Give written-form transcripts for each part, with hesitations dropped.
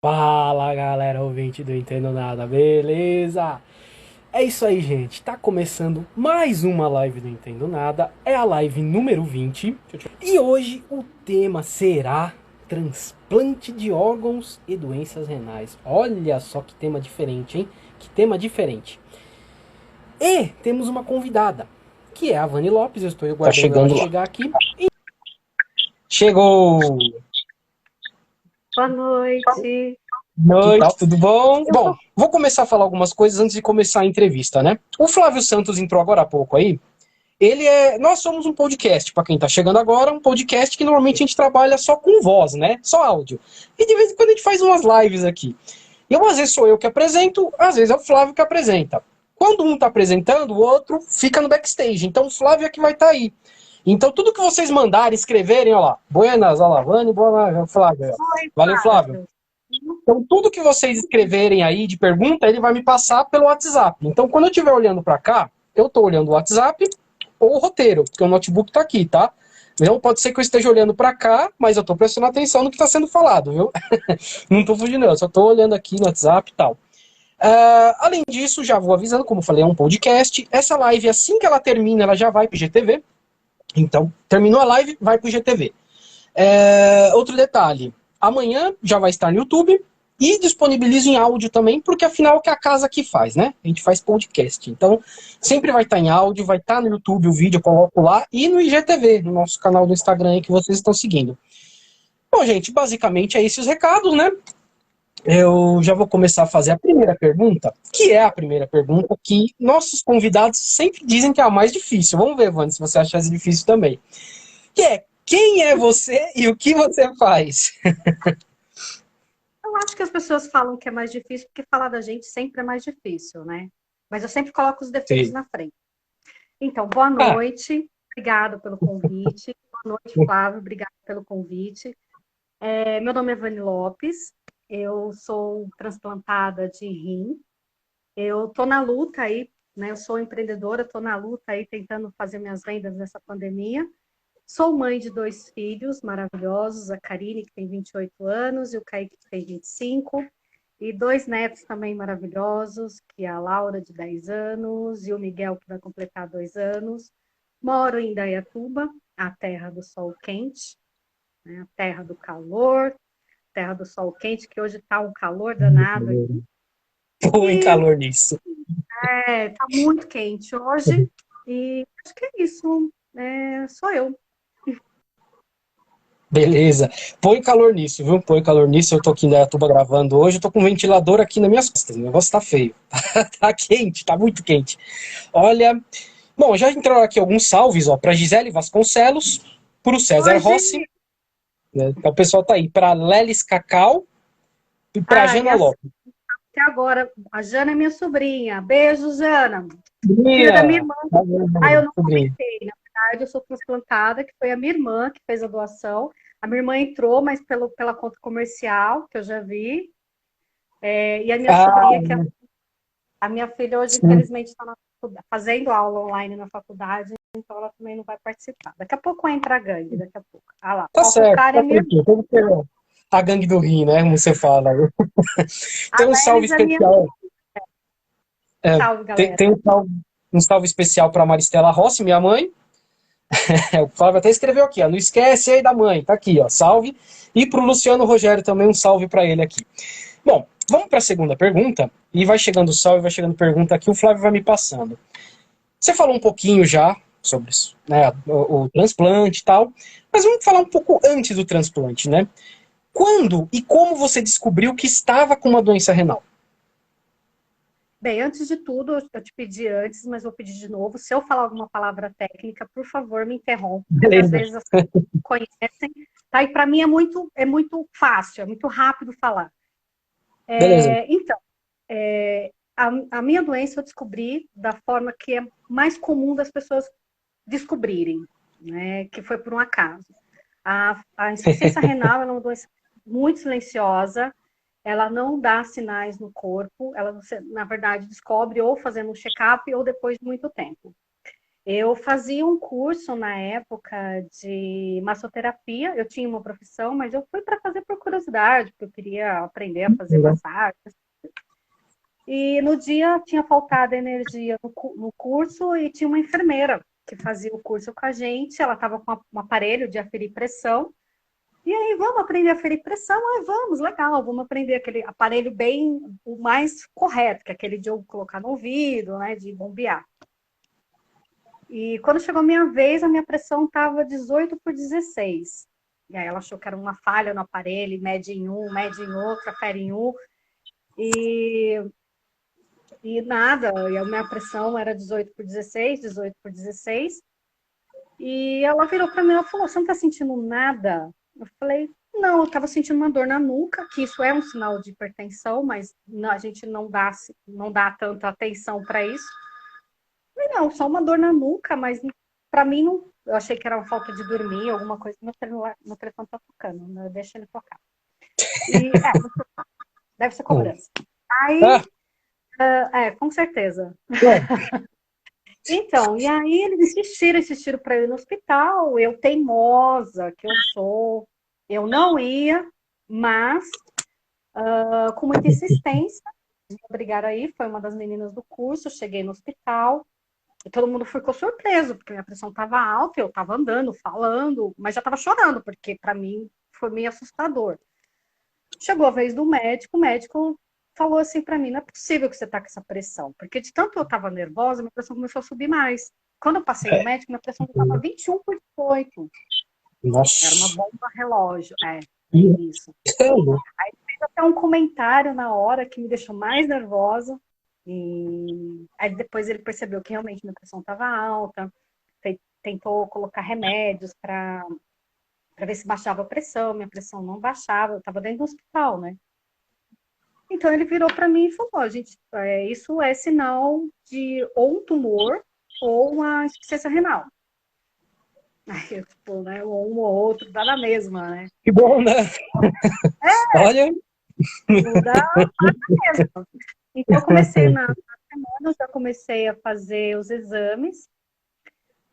Fala galera, ouvinte do Entendo Nada, beleza? É isso aí, gente. Tá começando mais uma live do Entendo Nada. É a live número 20. E hoje o tema será transplante de órgãos e doenças renais. Olha só que tema diferente, hein? Que tema diferente. E temos uma convidada, que é a Vani Lopes. Eu estou Tá aguardando ela chegando lá. chegar aqui. Chegou! Boa noite. Noite, tudo bom? Eu Bom, tô... vou começar a falar algumas coisas antes de começar a entrevista, né? O Flávio Santos entrou agora há pouco aí. Nós somos um podcast, para quem tá chegando agora, um podcast que normalmente a gente trabalha só com voz, né? Só áudio. E de vez em quando a gente faz umas lives aqui. Às vezes sou eu que apresento, às vezes é o Flávio que apresenta. Quando um tá apresentando, o outro fica no backstage. Então o Flávio é que vai estar aí. Então, tudo que vocês mandarem, escreverem, ó lá. Buenas, Alavane, boa, Flávio. Oi, Valeu, Flávio. Flávio. Então, tudo que vocês escreverem aí de pergunta, ele vai me passar pelo WhatsApp. Então, quando eu estiver olhando para cá, eu estou olhando o WhatsApp ou o roteiro, porque o notebook está aqui, tá? Então, pode ser que eu esteja olhando para cá, mas eu estou prestando atenção no que está sendo falado, viu? Não estou fugindo, eu só estou olhando aqui no WhatsApp e tal. Além disso, já vou avisando, como eu falei, é um podcast. Essa live, assim que ela termina, ela já vai para o GTV. Então, terminou a live, vai para o GTV. Outro detalhe, amanhã já vai estar no YouTube e disponibilizo em áudio também, porque afinal é o que a casa que faz, né? A gente faz podcast. Então, sempre vai estar em áudio, vai estar no YouTube o vídeo, eu coloco lá, e no IGTV, no nosso canal do Instagram aí que vocês estão seguindo. Bom, gente, basicamente é esses os recados, né? Eu já vou começar a fazer a primeira pergunta, que é a primeira pergunta que nossos convidados sempre dizem que é a mais difícil. Vamos ver, Vani, se você acha essa difícil também. Que é, quem é você e o que você faz? Eu acho que as pessoas falam que é mais difícil porque falar da gente sempre é mais difícil, né? Mas eu sempre coloco os defeitos Sim. na frente. Então, boa Ah, noite. Obrigada pelo convite. Boa noite, Flávio. Obrigada pelo convite. Meu nome é Vani Lopes. Eu sou transplantada de rim. Eu tô na luta aí, né? Eu sou empreendedora, tô na luta aí tentando fazer minhas vendas nessa pandemia. Sou mãe de dois filhos maravilhosos, a Karine, que tem 28 anos, e o Kaique, que tem 25, e dois netos também maravilhosos, que é a Laura, de 10 anos, e o Miguel, que vai completar 2 anos. Moro em Indaiatuba, a terra do sol quente, né? A terra do calor, terra do sol quente, que hoje está um calor danado aqui. põe E calor nisso. tá muito quente hoje, e acho que é isso. Sou eu. Beleza. Põe calor nisso, viu? Põe calor nisso. Eu tô aqui na tuba gravando hoje. Eu tô com um ventilador aqui nas minhas costas. O negócio tá feio. Tá quente, tá muito quente. Olha. Bom, já entraram aqui alguns salves, ó, pra Gisele Vasconcelos, pro César Oi, Rossi, gente! né? Então, o pessoal tá aí, pra Lelis Cacau e pra Ah, Jana Lopes. até agora, a Jana é minha sobrinha. Beijo, Jana. Filha da minha Sobrinha. irmã. Tá vendo, Eu não sobrinha. comentei. Na verdade, eu sou transplantada, que foi a minha irmã que fez a doação. A minha irmã entrou, mas pela conta comercial, que eu já vi. E a minha Ah, sobrinha, que é a minha filha, hoje, sim. infelizmente, está fazendo aula online na faculdade, então ela também não vai participar. Daqui a pouco entra a gangue, daqui a pouco. Ah lá, Tá certo, Cara tá é minha irmã. tranquilo. Tem que ter a gangue do rim, né? Como você fala. A Tem um salve Lelis é minha irmã. especial. Salve, Tem, galera. tem um salve especial para Maristela Rossi, minha mãe. O Flávio até escreveu aqui, ó. Não esquece aí da mãe. Tá aqui, ó. Salve. E pro Luciano Rogério também um salve para ele aqui. Bom, vamos para a segunda pergunta. E vai chegando salve, vai chegando pergunta aqui. O Flávio vai me passando. Você falou um pouquinho já sobre isso, né, o transplante e tal. Mas vamos falar um pouco antes do transplante, né? Quando e como você descobriu que estava com uma doença renal? Bem, antes de tudo, eu te pedi antes, mas vou pedir de novo. Se eu falar alguma palavra técnica, por favor, me interrompa, porque às Beleza. vezes as pessoas não conhecem, tá? E para mim é muito fácil, é muito rápido falar. Beleza. Então, a minha doença eu descobri da forma que é mais comum das pessoas descobrirem, né? Que foi por um acaso. A insuficiência renal é uma doença muito silenciosa, ela não dá sinais no corpo, ela, você, na verdade, descobre ou fazendo um check-up ou depois de muito tempo. Eu fazia um curso na época de massoterapia, eu tinha uma profissão, mas eu fui para fazer por curiosidade, porque eu queria aprender a fazer massagem. E no dia tinha faltado energia no curso e tinha uma enfermeira que fazia o curso com a gente, ela estava com um aparelho de aferir pressão. E aí, vamos aprender a aferir pressão? Ah, vamos, legal, vamos aprender aquele aparelho bem, o mais correto, que é aquele de eu colocar no ouvido, né, de bombear. E quando chegou a minha vez, a minha pressão estava 18/16. E aí ela achou que era uma falha no aparelho, mede em um, mede em outro, afere em um. E nada, e a minha pressão era 18/16, 18/16. E ela virou para mim e falou: "Você não está sentindo nada?" Eu falei: "Não, eu estava sentindo uma dor na nuca, que isso é um sinal de hipertensão, mas a gente não dá tanta atenção para isso." Eu falei: "Não, só uma dor na nuca, mas para mim não." Eu achei que era uma falta de dormir, alguma coisa. Meu telefone está tocando, né? Deixa ele tocar. E deve ser cobrança. Aí, com certeza. Então, e aí eles insistiram para eu ir no hospital, eu teimosa que eu sou, eu não ia, mas com muita insistência, me obrigaram a ir, foi uma das meninas do curso, cheguei no hospital, e todo mundo ficou surpreso, porque minha pressão estava alta, eu estava andando, falando, mas já estava chorando, porque para mim foi meio assustador. Chegou a vez do médico, o médico falou assim para mim: "Não é possível que você está com essa pressão", porque de tanto eu estava nervosa, minha pressão começou a subir mais. Quando eu passei no médico, minha pressão estava 21/18. Era uma Nossa. bomba relógio. Isso. Aí fez até um comentário na hora que me deixou mais nervosa. E aí depois ele percebeu que realmente minha pressão estava alta, tentou colocar remédios para ver se baixava a pressão, minha pressão não baixava, eu estava dentro do hospital, né? Então ele virou para mim e falou: "Gente, isso é sinal de ou um tumor ou uma insuficiência renal." Aí eu, tipo, né, ou um ou outro, dá na mesma, né? Que bom, né? Olha. Tudo dá na mesma. Então eu comecei na semana, eu já comecei a fazer os exames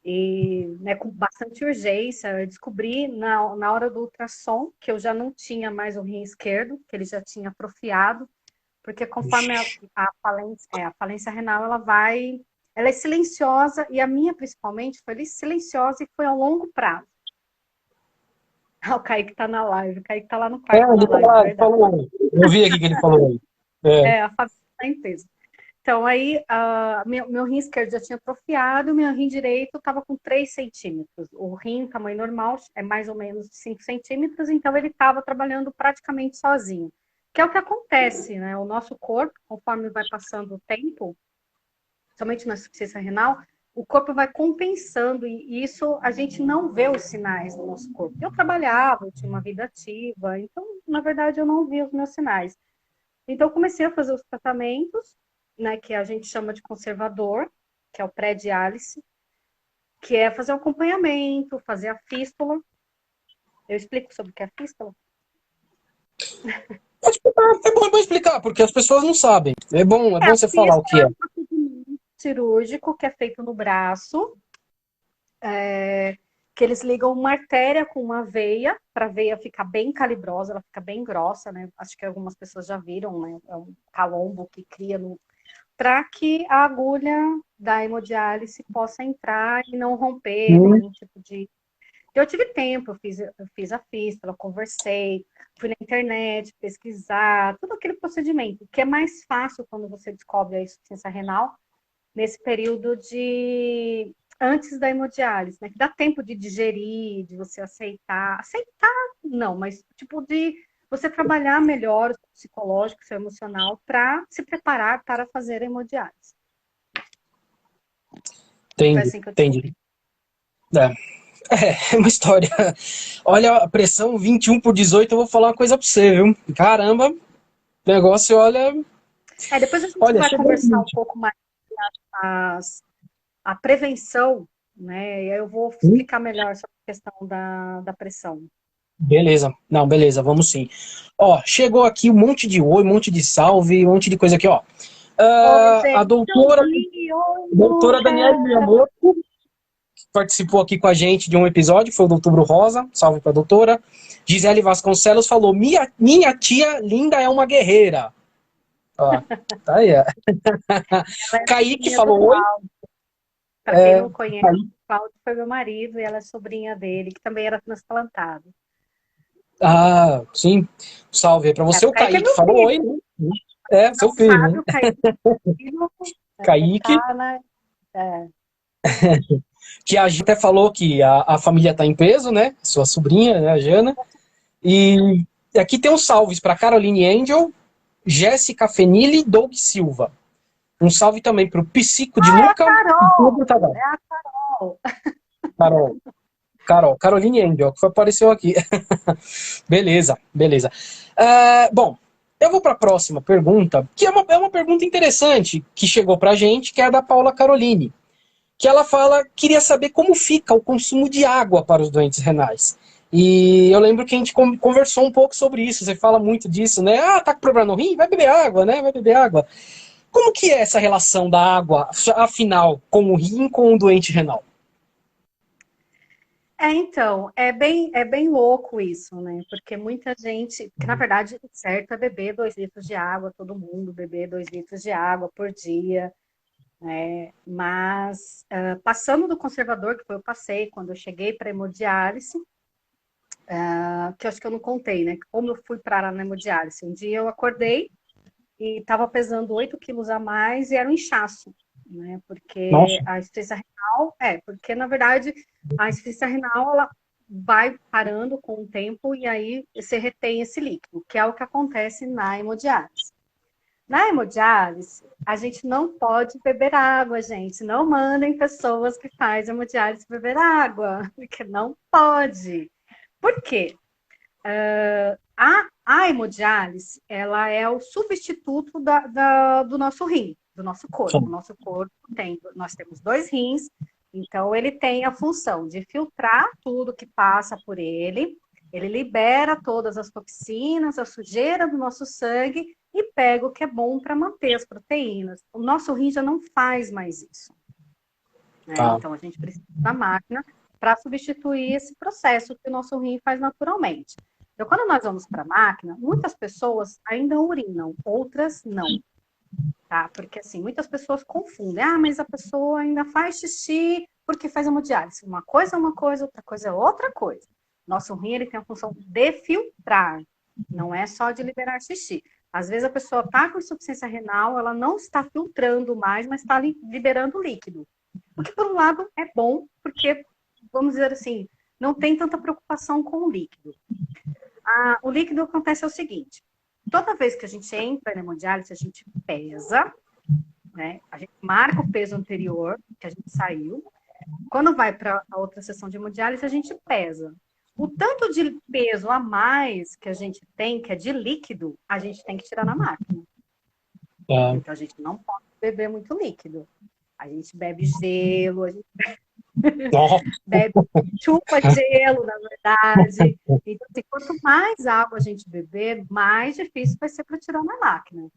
e, né, com bastante urgência. Eu descobri na hora do ultrassom que eu já não tinha mais o rim esquerdo, que ele já tinha atrofiado. Porque conforme a falência renal, ela é silenciosa, e a minha, principalmente, foi silenciosa e foi a longo prazo. O Kaique tá na live, o Kaique tá lá no quarto na Ele live, ele verdade. falou. Eu vi aqui que ele falou aí. A Fabi tá em peso. Então, aí, meu rim esquerdo já tinha atrofiado, meu rim direito estava com 3 centímetros. O rim, tamanho normal, é mais ou menos 5 centímetros, então ele estava trabalhando praticamente sozinho. Que é o que acontece, né? O nosso corpo, conforme vai passando o tempo, somente na insuficiência renal, o corpo vai compensando, e isso a gente não vê os sinais do nosso corpo. Eu trabalhava, eu tinha uma vida ativa, então, na verdade, eu não via os meus sinais. Então, eu comecei a fazer os tratamentos, né, que a gente chama de conservador, que é o pré-diálise, que é fazer o acompanhamento, fazer a fístula. Eu explico sobre o que é a fístula? É bom explicar, porque as pessoas não sabem. É bom A você falar o fístula que é. é um procedimento cirúrgico que é feito no braço, que eles ligam uma artéria com uma veia, para a veia ficar bem calibrosa, ela fica bem grossa, né? Acho que algumas pessoas já viram, né? É um calombo que cria para que a agulha da hemodiálise possa entrar e não romper nenhum tipo de. Eu tive tempo, eu fiz a fístula, conversei, fui na internet pesquisar, todo aquele procedimento, que é mais fácil quando você descobre a insuficiência renal, nesse período de antes da hemodiálise, né? Que dá tempo de digerir, de você aceitar. Aceitar, não, mas tipo de você trabalhar melhor o psicológico, o seu emocional, para se preparar para fazer a hemodiálise. Foi Entendi, assim que eu descobri. entendi. É uma história. Olha, a pressão 21/18, eu vou falar uma coisa pra você, viu? Caramba, negócio, olha. Depois a gente Olha, vai chegou o conversar um limite. pouco mais a prevenção, né? E aí eu vou explicar melhor sobre a questão da pressão. Beleza. Não, beleza, vamos sim. Ó, chegou aqui um monte de oi, um monte de salve, um monte de coisa aqui, ó. Oi, A gente, doutora, oi, doutora Daniela mulher. Miyamoto. participou aqui com a gente de um episódio, foi o do Outubro Rosa, salve pra doutora. Gisele Vasconcelos falou, minha tia linda é uma guerreira. Ó, tá aí, ó. Ela é Kaique sobrinha do falou oi. Cláudio. Para quem não conhece, Kaique. o Cláudio foi meu marido e ela é sobrinha dele, que também era transplantado. Ah, sim. Salve aí pra você. O O Kaique é Kaique meu falou oi, filho. né? É, seu Não filho, sabe, né? o Kaique é meu filho. Kaique, Tá, né? É. que a gente até falou que a família tá em peso, né? Sua sobrinha, né, a Jana. E aqui tem uns salves para Caroline Angel, Jéssica Fenili e Doug Silva. Um salve também para o Psico de É a Luca e Carol! Pedro Tavares. É a Carol! Caroline Angel, que apareceu aqui. Beleza. Bom, eu vou para a próxima pergunta, que é uma pergunta interessante que chegou para a gente, que é a da Paula Caroline. Que ela fala, queria saber como fica o consumo de água para os doentes renais. E eu lembro que a gente conversou um pouco sobre isso, você fala muito disso, né? Ah, tá com problema no rim? Vai beber água, né? Vai beber água. Como que é essa relação da água, afinal, com o rim, com o doente renal? Então, é bem louco isso, né? Porque muita gente, que na verdade, o certo é beber 2 litros de água, todo mundo beber 2 litros de água por dia, né? Mas, passando do conservador, que foi eu passei quando eu cheguei para hemodiálise, que eu acho que eu não contei, né? Como eu fui parar na hemodiálise. Um dia eu acordei e estava pesando 8 quilos a mais e era um inchaço, né? Porque Nossa, a insuficiência renal, porque na verdade a insuficiência renal ela vai parando com o tempo e aí você retém esse líquido, que é o que acontece na hemodiálise. Na hemodiálise, a gente não pode beber água, gente. Não mandem pessoas que fazem hemodiálise beber água, porque não pode. Por quê? A hemodiálise, ela é o substituto do nosso rim, do nosso corpo. O sim. nosso corpo nós temos 2 rins, então ele tem a função de filtrar tudo que passa por ele libera todas as toxinas, a sujeira do nosso sangue e pega o que é bom para manter as proteínas. O nosso rim já não faz mais isso, né? Tá. Então a gente precisa da máquina para substituir esse processo que o nosso rim faz naturalmente. Então, quando nós vamos para a máquina, muitas pessoas ainda urinam, outras não, tá? Porque, assim, muitas pessoas confundem. Ah, mas a pessoa ainda faz xixi porque faz hemodiálise. Uma coisa é uma coisa, outra coisa é outra coisa. Nosso rim, ele tem a função de filtrar, não é só de liberar xixi. Às vezes a pessoa está com insuficiência renal, ela não está filtrando mais, mas está liberando líquido. O que, por um lado, é bom, porque, vamos dizer assim, não tem tanta preocupação com o líquido. O líquido acontece o seguinte: toda vez que a gente entra na hemodiálise, a gente pesa, né? A gente marca o peso anterior que a gente saiu. Quando vai para a outra sessão de hemodiálise, a gente pesa. O tanto de peso a mais que a gente tem, que é de líquido, a gente tem que tirar na máquina. Tá. Então a gente não pode beber muito líquido. A gente bebe gelo, a gente Nossa, bebe chupa gelo, na verdade. Então, assim, quanto mais água a gente beber, mais difícil vai ser para tirar na máquina.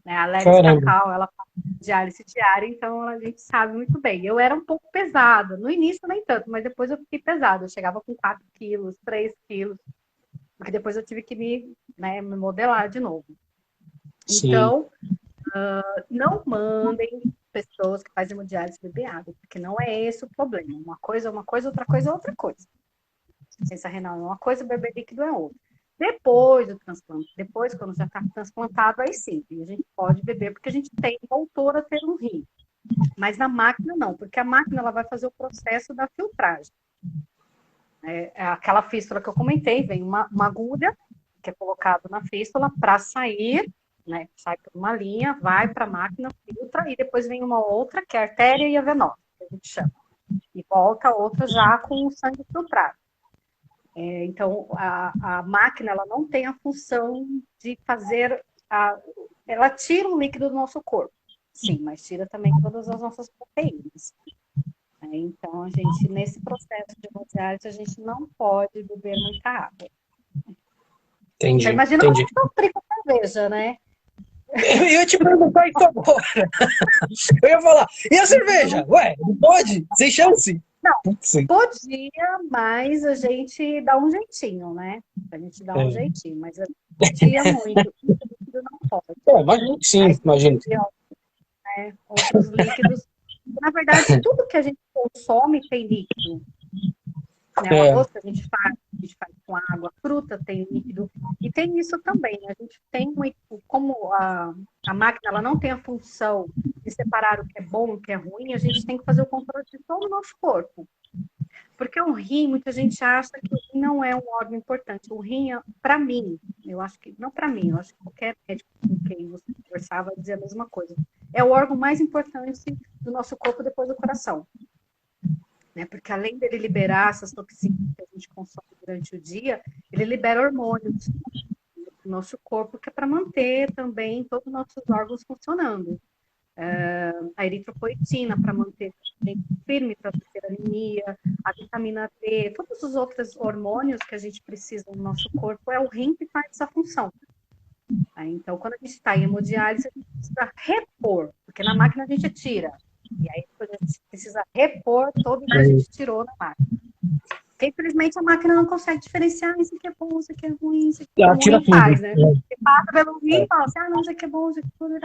Né? A Leris caramba. Cacau, ela faz diálise diária, então a gente sabe muito bem. Eu era um pouco pesada, no início nem tanto, mas depois eu fiquei pesada. Eu chegava com 4 quilos, 3 quilos, porque depois eu tive que me modelar de novo. Sim, Então, não mandem pessoas que fazem hemodiálise beber água, porque não é esse o problema. Uma coisa é uma coisa, outra coisa é outra coisa. Insuficiência renal é uma coisa, beber líquido é outra. Depois do transplante, depois quando já está transplantado, aí sim, a gente pode beber, porque a gente voltou a ter um rim. Mas na máquina não, porque a máquina ela vai fazer o processo da filtragem. Aquela fístula que eu comentei, vem uma agulha que é colocado na fístula para sair, né? Sai por uma linha, vai para a máquina, filtra, e depois vem uma outra, que é a artéria e a venosa, que a gente chama. E volta outra já com o sangue filtrado. Então, a máquina ela não tem a função de fazer. Ela tira o líquido do nosso corpo, sim, mas tira também todas as nossas proteínas. Então, a gente, nesse processo de hemodiálise, a gente não pode beber muita água. entendi, Eu imagino como entendi. eu sofri com cerveja, né? Eu ia te perguntar isso agora. Eu ia falar, e a cerveja? Ué, não pode? Sem chance? Putz, Podia, mas a gente dá um jeitinho, né? A gente dá um é. jeitinho, mas podia muito. Isso líquido não pode. Imagino que sim, Aí imagino que sim. teria, né, outros líquidos. Na verdade, tudo que a gente consome tem líquido, né? O É, arroz que a gente faz com água, fruta tem líquido. E tem isso também. A gente tem como a máquina ela não tem a função de separar o que é bom e o que é ruim, a gente tem que fazer o controle de todo o nosso corpo. Porque o rim, muita gente acha que o rim não é um órgão importante. O rim, para mim, eu acho que, não para mim, eu acho que qualquer médico com quem você conversar vai dizer a mesma coisa. É o órgão mais importante do nosso corpo depois do coração. Né? Porque além dele liberar essas toxinas que a gente consome durante o dia, ele libera hormônios no nosso corpo, que é para manter também todos os nossos órgãos funcionando. A eritropoetina para manter firme para não ter anemia, a vitamina D, todos os outros hormônios que a gente precisa no nosso corpo, é o rim que faz essa função. Então, quando a gente está em hemodiálise, a gente precisa repor, porque na máquina a gente tira. E aí depois a gente precisa repor todo o que a gente tirou na máquina. Porque, infelizmente, a máquina não consegue diferenciar isso aqui é bom, isso aqui é ruim, isso aqui é ela tira ruim, tudo. faz, né? Você passa pelo rim e fala assim, não, isso aqui é bom, isso aqui é tudo.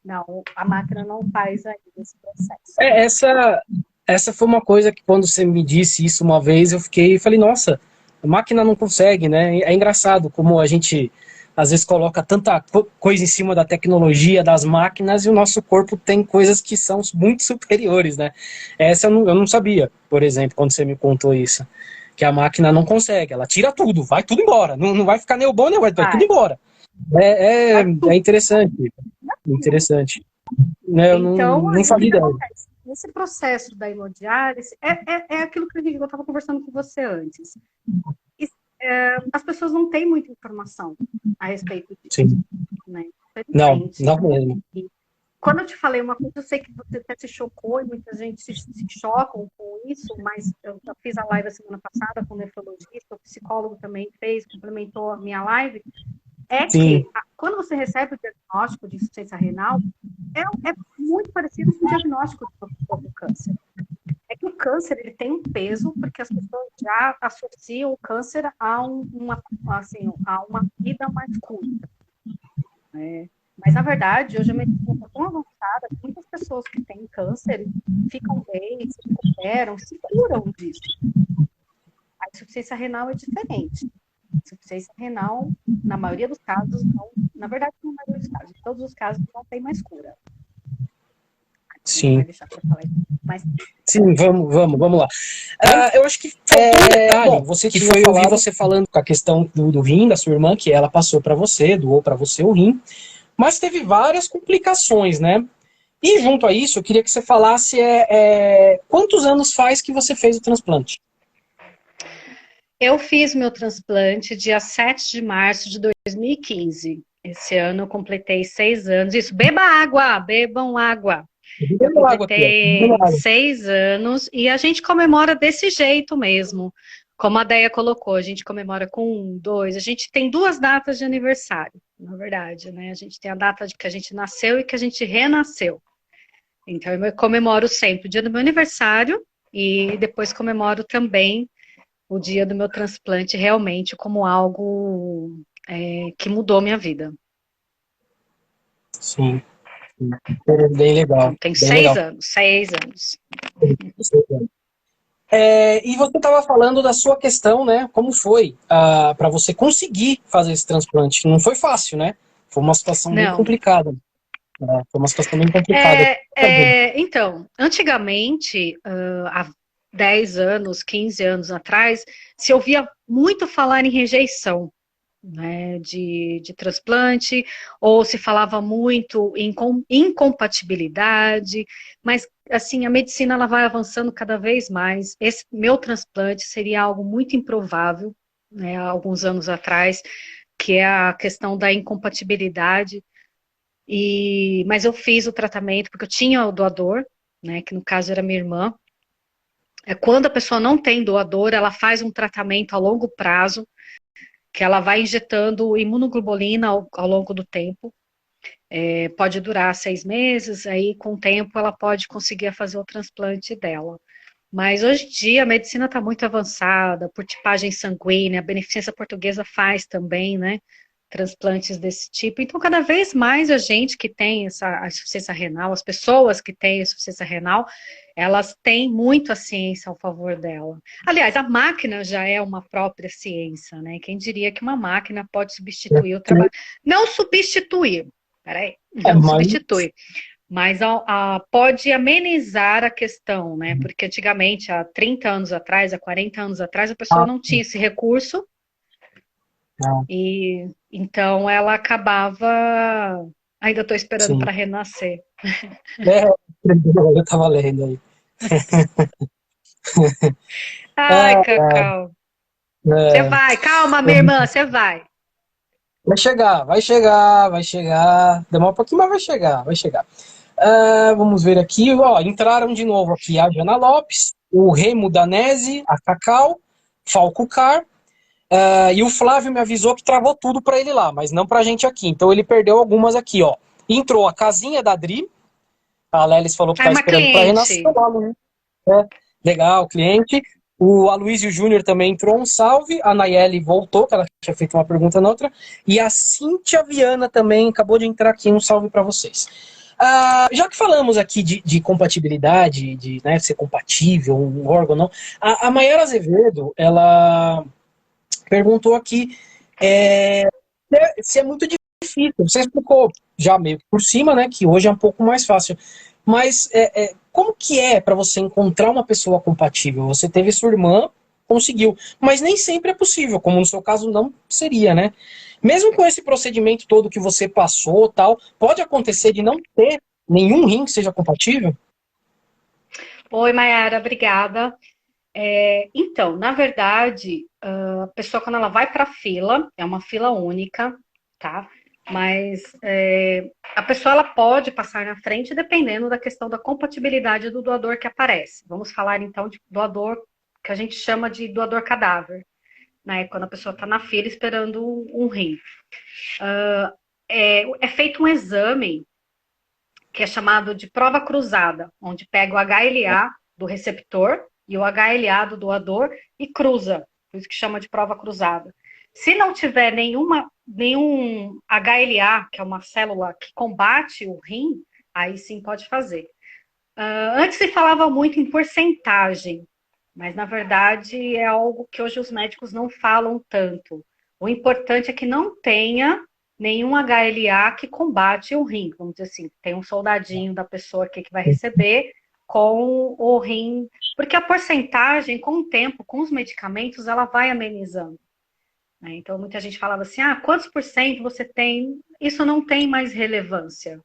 Não, a máquina não faz ainda esse processo. Essa foi uma coisa que quando você me disse isso uma vez, eu falei, nossa, a máquina não consegue, né? É engraçado como a gente às vezes coloca tanta coisa em cima da tecnologia, das máquinas, e o nosso corpo tem coisas que são muito superiores, né? Essa eu não sabia, por exemplo, quando você me contou isso. Que a máquina não consegue, ela tira tudo, vai tudo embora. Não vai ficar nem o bom, nem o vai tudo Vai, embora. É, vai é tudo. interessante, interessante. Né, eu Então, não aí o fazia que ideia. acontece? Nesse processo da hemodiálise, é aquilo que eu estava conversando com você antes. E, as pessoas não têm muita informação a respeito disso, Sim. né? Não, Infelizmente. não mesmo. E quando eu te falei uma coisa, eu sei que você até se chocou e muita gente se chocam com isso, mas eu fiz a live a semana passada com o nefrologista, o psicólogo também fez, complementou a minha live, Sim, quando você recebe o diagnóstico de insuficiência renal, é muito parecido com o diagnóstico do câncer. É que o câncer ele tem um peso, porque as pessoas já associam o câncer a uma vida mais curta. Né? Mas, na verdade, hoje a medicina está tão avançada que muitas pessoas que têm câncer ficam bem, se recuperam, se curam disso. A insuficiência renal é diferente. A insuficiência renal, na maioria dos casos, não, na verdade, na maioria dos casos, em todos os casos, não tem mais cura. A gente vai sim. deixar para falar isso. Mas Sim, vamos lá. Eu acho que faltou um detalhe, Bom, você que tinha foi ouvir falado. você falando com a questão do rim, da sua irmã, que ela passou para você, doou para você o rim, mas teve várias complicações, né? E junto a isso, eu queria que você falasse quantos anos faz que você fez o transplante? eu fiz meu transplante dia 7 de março de 2015. Esse ano eu completei 6 anos. Isso, beba água, bebam água. Eu Bebendo água aqui, ó. Bebendo completei água. 6 anos e a gente comemora desse jeito mesmo. Como a Deia colocou, a gente comemora com 1, 2. A gente tem 2 datas de aniversário, na verdade, né? A gente tem a data de que a gente nasceu e que a gente renasceu. Então eu comemoro sempre o dia do meu aniversário e depois comemoro também o dia do meu transplante realmente como algo que mudou minha vida. Sim, sim. Bem Então, legal, tem bem seis legal. anos, 6 anos. E você estava falando da sua questão, né? Como foi para você conseguir fazer esse transplante? Não foi fácil, né? Foi uma situação bem Não. complicada. Né? Foi uma situação bem complicada. Então, antigamente, há 10 anos, 15 anos atrás, se ouvia muito falar em rejeição, né, de transplante, ou se falava muito em incompatibilidade, mas assim, a medicina ela vai avançando cada vez mais. Esse meu transplante seria algo muito improvável, né, há alguns anos atrás, que é a questão da incompatibilidade. Mas eu fiz o tratamento porque eu tinha o doador, né, que no caso era minha irmã. Quando a pessoa não tem doador, ela faz um tratamento a longo prazo, que ela vai injetando imunoglobulina ao longo do tempo. Pode durar 6 meses, aí com o tempo ela pode conseguir fazer o transplante dela. Mas hoje em dia a medicina está muito avançada, por tipagem sanguínea, a Beneficência Portuguesa faz também, né? Transplantes desse tipo. Então, cada vez mais a gente que tem essa insuficiência renal, as pessoas que têm insuficiência renal, elas têm muito a ciência ao favor dela. Aliás, a máquina já é uma própria ciência, né? Quem diria que uma máquina pode substituir o trabalho? Não substituir, peraí, não Mas substitui, mas pode amenizar a questão, né? Porque antigamente, há 30 anos atrás, há 40 anos atrás, a pessoa ah, não tinha esse recurso ah, e então ela acabava. Ainda estou esperando sim. para renascer. É, eu tava lendo aí. Ai, É, Cacau. Você é, vai, calma, minha irmã, você vai. vai chegar, vai chegar, vai chegar. Demora um pouquinho, mas vai chegar, vai chegar. Vamos ver aqui, ó, entraram de novo aqui a Jana Lopes, o Remo Danese, a Cacau, Falco Car, e o Flávio me avisou que travou tudo para ele lá, mas não pra gente aqui. Então ele perdeu algumas aqui, ó. Entrou a casinha da Dri, a Lelis falou que Ai, tá uma esperando para renascer. cliente. É, legal, cliente. O Aloysio Júnior também entrou, um salve. A Nayeli voltou, que ela tinha feito uma pergunta na outra. E a Cíntia Viana também acabou de entrar aqui, um salve para vocês. Já que falamos aqui de compatibilidade, de né, ser compatível, um órgão ou não, a Mayara Azevedo, ela perguntou aqui é, se é muito difícil. Você explicou já meio que por cima, né, que hoje é um pouco mais fácil. Mas como que é para você encontrar uma pessoa compatível? Você teve sua irmã, conseguiu, mas nem sempre é possível, como no seu caso não seria, né? Mesmo com esse procedimento todo que você passou, tal, pode acontecer de não ter nenhum rim que seja compatível? Oi, Mayara, obrigada. Então, na verdade, a pessoa, quando ela vai para a fila, é uma fila única, tá? Mas a pessoa ela pode passar na frente dependendo da questão da compatibilidade do doador que aparece. Vamos falar então de doador que a gente chama de doador cadáver, né? Quando a pessoa está na fila esperando um rim. É feito um exame que é chamado de prova cruzada, onde pega o HLA do receptor e o HLA do doador e cruza, por isso que chama de prova cruzada. Se não tiver nenhum HLA, que é uma célula que combate o rim, aí sim pode fazer. Antes se falava muito em porcentagem, mas na verdade é algo que hoje os médicos não falam tanto. O importante é que não tenha nenhum HLA que combate o rim, vamos dizer assim, tem um soldadinho da pessoa aqui que vai receber com o rim, porque a porcentagem, com o tempo, com os medicamentos, ela vai amenizando, né? Então muita gente falava assim, quantos por cento você tem? Isso não tem mais relevância,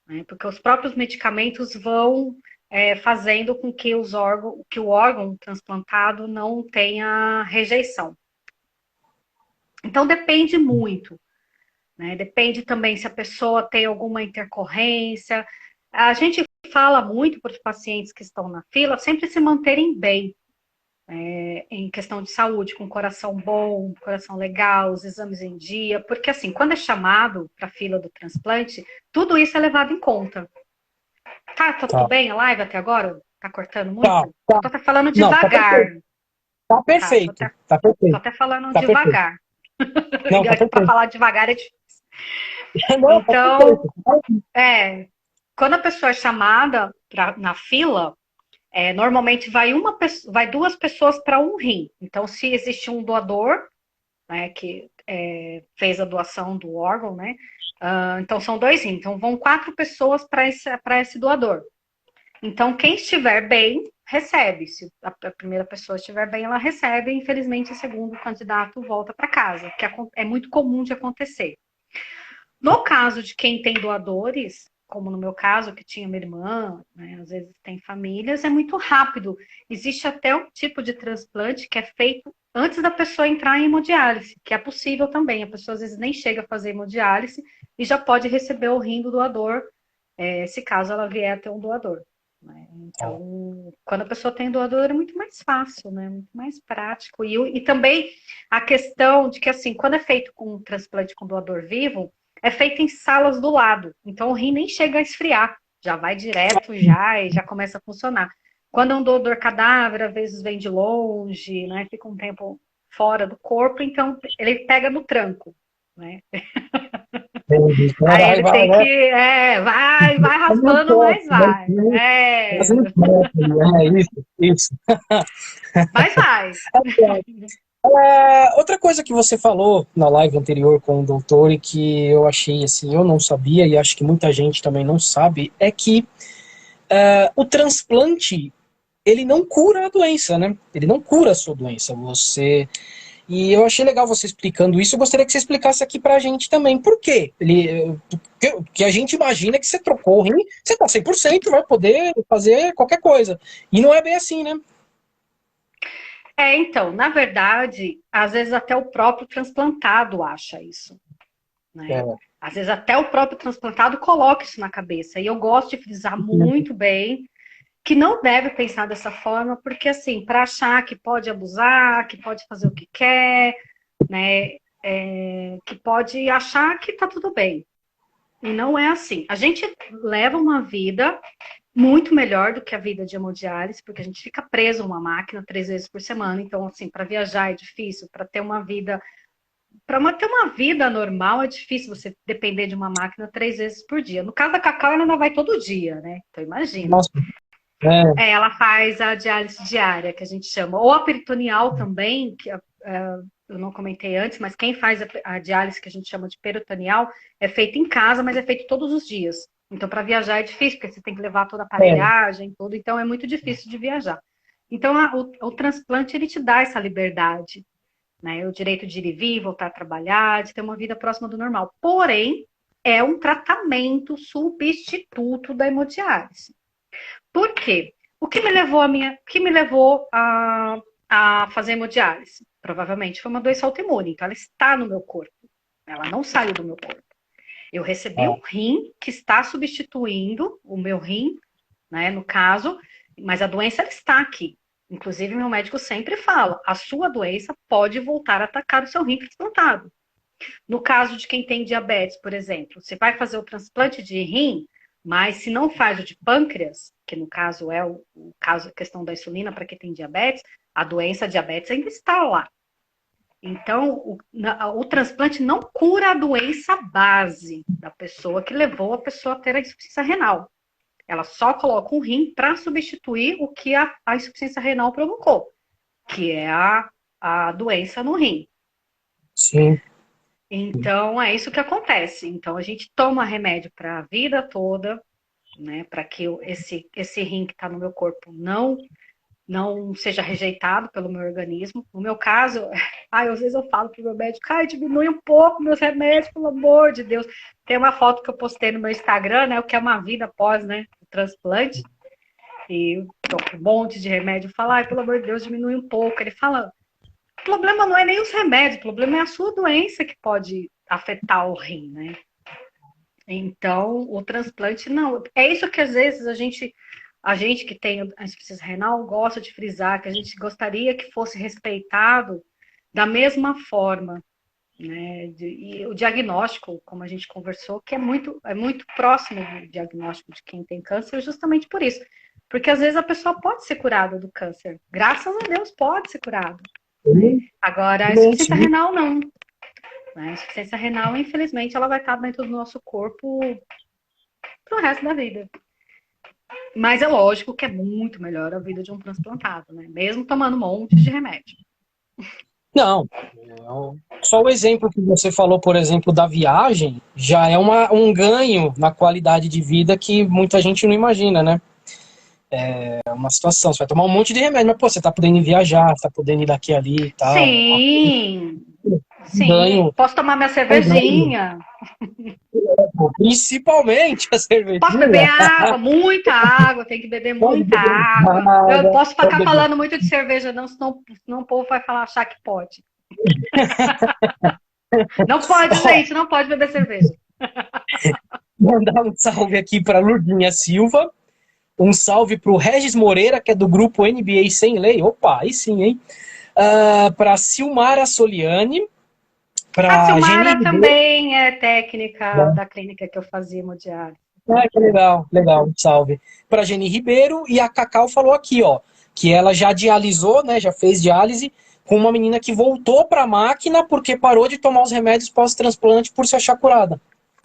né? Porque os próprios medicamentos vão fazendo com que que o órgão transplantado não tenha rejeição. Então depende muito, né? Depende também se a pessoa tem alguma intercorrência. A gente fala muito para os pacientes que estão na fila sempre se manterem bem, em questão de saúde, com coração bom, coração legal, os exames em dia, porque assim, quando é chamado para a fila do transplante, tudo isso é levado em conta. Tá tudo Tá, bem a live até agora? Tá cortando tá, muito? Eu tá. tô até falando Não, tá perfeito. devagar. Tá Tá, perfeito. Tá tô perfeito. até falando Tá perfeito. devagar. Não, tá Para perfeito. falar devagar é difícil. Não, tá Então, perfeito. é, quando a pessoa é chamada na fila, normalmente vai duas pessoas para um rim. Então, se existe um doador, né, que fez a doação do órgão, né? Então são dois rins. Então vão quatro pessoas para esse doador. Então, quem estiver bem, recebe. Se a primeira pessoa estiver bem, ela recebe. Infelizmente, o segundo candidato volta para casa, que é muito comum de acontecer. No caso de quem tem doadores, como no meu caso, que tinha minha irmã, né, às vezes tem famílias, é muito rápido. Existe até um tipo de transplante que é feito antes da pessoa entrar em hemodiálise, que é possível também. A pessoa às vezes nem chega a fazer hemodiálise e já pode receber o rim do doador, se caso ela vier a ter um doador, né? Então, quando a pessoa tem doador é muito mais fácil, né? Muito mais prático. E também a questão de que, assim, quando é feito com um transplante com doador vivo, é feito em salas do lado. Então, o rim nem chega a esfriar. Já vai direto já e já começa a funcionar. Quando é um doador cadáver, às vezes vem de longe, né? Fica um tempo fora do corpo, então ele pega no tranco, né? Aí Vai, ele vai, tem né? que, vai raspando, mas vai. É isso. Mas vai. Outra coisa que você falou na live anterior com o doutor e que eu achei assim, eu não sabia e acho que muita gente também não sabe, é que o transplante ele não cura a doença, né? Ele não cura a sua doença. E eu achei legal você explicando isso. Eu gostaria que você explicasse aqui pra gente também. Por quê? Que a gente imagina que você trocou o rim, você tá 100%, vai poder fazer qualquer coisa. E não é bem assim, né? Então, na verdade, às vezes até o próprio transplantado acha isso, né? É. Às vezes até o próprio transplantado coloca isso na cabeça. E eu gosto de frisar muito bem que não deve pensar dessa forma, porque assim, para achar que pode abusar, que pode fazer o que quer, né? Que pode achar que tá tudo bem. E não é assim. A gente leva uma vida muito melhor do que a vida de hemodiálise, porque a gente fica preso a uma máquina 3 vezes por semana. Então, assim, para viajar é difícil, para ter uma vida. Para ter uma vida normal é difícil você depender de uma máquina 3 vezes por dia. No caso da Cacau, ela ainda vai todo dia, né? Então, imagina. Nossa, é, Ela faz a diálise diária, que a gente chama. Ou a peritoneal também, que eu não comentei antes, mas quem faz a diálise que a gente chama de peritoneal é feita em casa, mas é feito todos os dias. Então, para viajar é difícil, porque você tem que levar toda a é, aparelhagem, tudo, então é muito difícil de viajar. Então, o transplante, ele te dá essa liberdade, né? O direito de ir e vir, voltar a trabalhar, de ter uma vida próxima do normal. Porém, é um tratamento substituto da hemodiálise. Por quê? O que me levou a fazer hemodiálise? Provavelmente foi uma doença autoimune, então ela está no meu corpo. Ela não saiu do meu corpo. Eu recebi é, um rim que está substituindo o meu rim, né, no caso, mas a doença está aqui. Inclusive, meu médico sempre fala: a sua doença pode voltar a atacar o seu rim transplantado. No caso de quem tem diabetes, por exemplo, você vai fazer o transplante de rim, mas se não faz o de pâncreas, que no caso é o caso, a questão da insulina para quem tem diabetes, a doença diabetes ainda está lá. Então, o transplante não cura a doença base da pessoa que levou a pessoa a ter a insuficiência renal. Ela só coloca um rim para substituir o que a insuficiência renal provocou, que é a doença no rim. sim. Então, é isso que acontece. Então, a gente toma remédio para a vida toda, né? Para que esse rim que está no meu corpo não seja rejeitado pelo meu organismo. No meu caso, às vezes eu falo para o meu médico, diminui um pouco meus remédios, pelo amor de Deus. Tem uma foto que eu postei no meu Instagram, né? O que é uma vida após, né? O transplante. E um monte de remédio. Fala, pelo amor de Deus, diminui um pouco. Ele fala, o problema não é nem os remédios, o problema é a sua doença que pode afetar o rim, né? Então, o transplante não. É isso que às vezes a gente que tem a insuficiência renal gosta de frisar, que a gente gostaria que fosse respeitado da mesma forma, né? E o diagnóstico, como a gente conversou, que é muito próximo do diagnóstico de quem tem câncer, justamente por isso. Porque às vezes a pessoa pode ser curada do câncer. Graças a Deus pode ser curada. Né? Agora, a insuficiência renal não. Né? A insuficiência renal, infelizmente, ela vai estar dentro do nosso corpo pro resto da vida. Mas é lógico que é muito melhor a vida de um transplantado, né? Mesmo tomando um monte de remédio. Não, só o exemplo que você falou, por exemplo, da viagem, já é um ganho na qualidade de vida que muita gente não imagina, né? É uma situação, você vai tomar um monte de remédio, mas pô, você tá podendo ir viajar, você tá podendo ir daqui ali e tal. Sim, Um ganho, posso tomar minha um ganho. cervejinha. Principalmente a Posso beber cervejinha. água, muita água, tem que beber Pode muita beber água. Eu não água, posso pode ficar beber. falando muito de cerveja, não, senão o povo vai falar, achar que pode. Não pode, Ó, gente, não pode beber cerveja. mandar um salve aqui para Lourdinha Silva, um salve para o Regis Moreira, que é do grupo NBA Sem Lei. Opa, aí sim, hein? Para Silmara Soliani, A para Geni Silmara Ribeiro. também é técnica da clínica que eu fazia hemodiálise. Ah, que legal, legal, salve. Para Jenny Ribeiro, e a Cacau falou aqui, ó, que ela já dialisou, né, já fez diálise com uma menina que voltou para a máquina porque parou de tomar os remédios pós-transplante por se achar curada.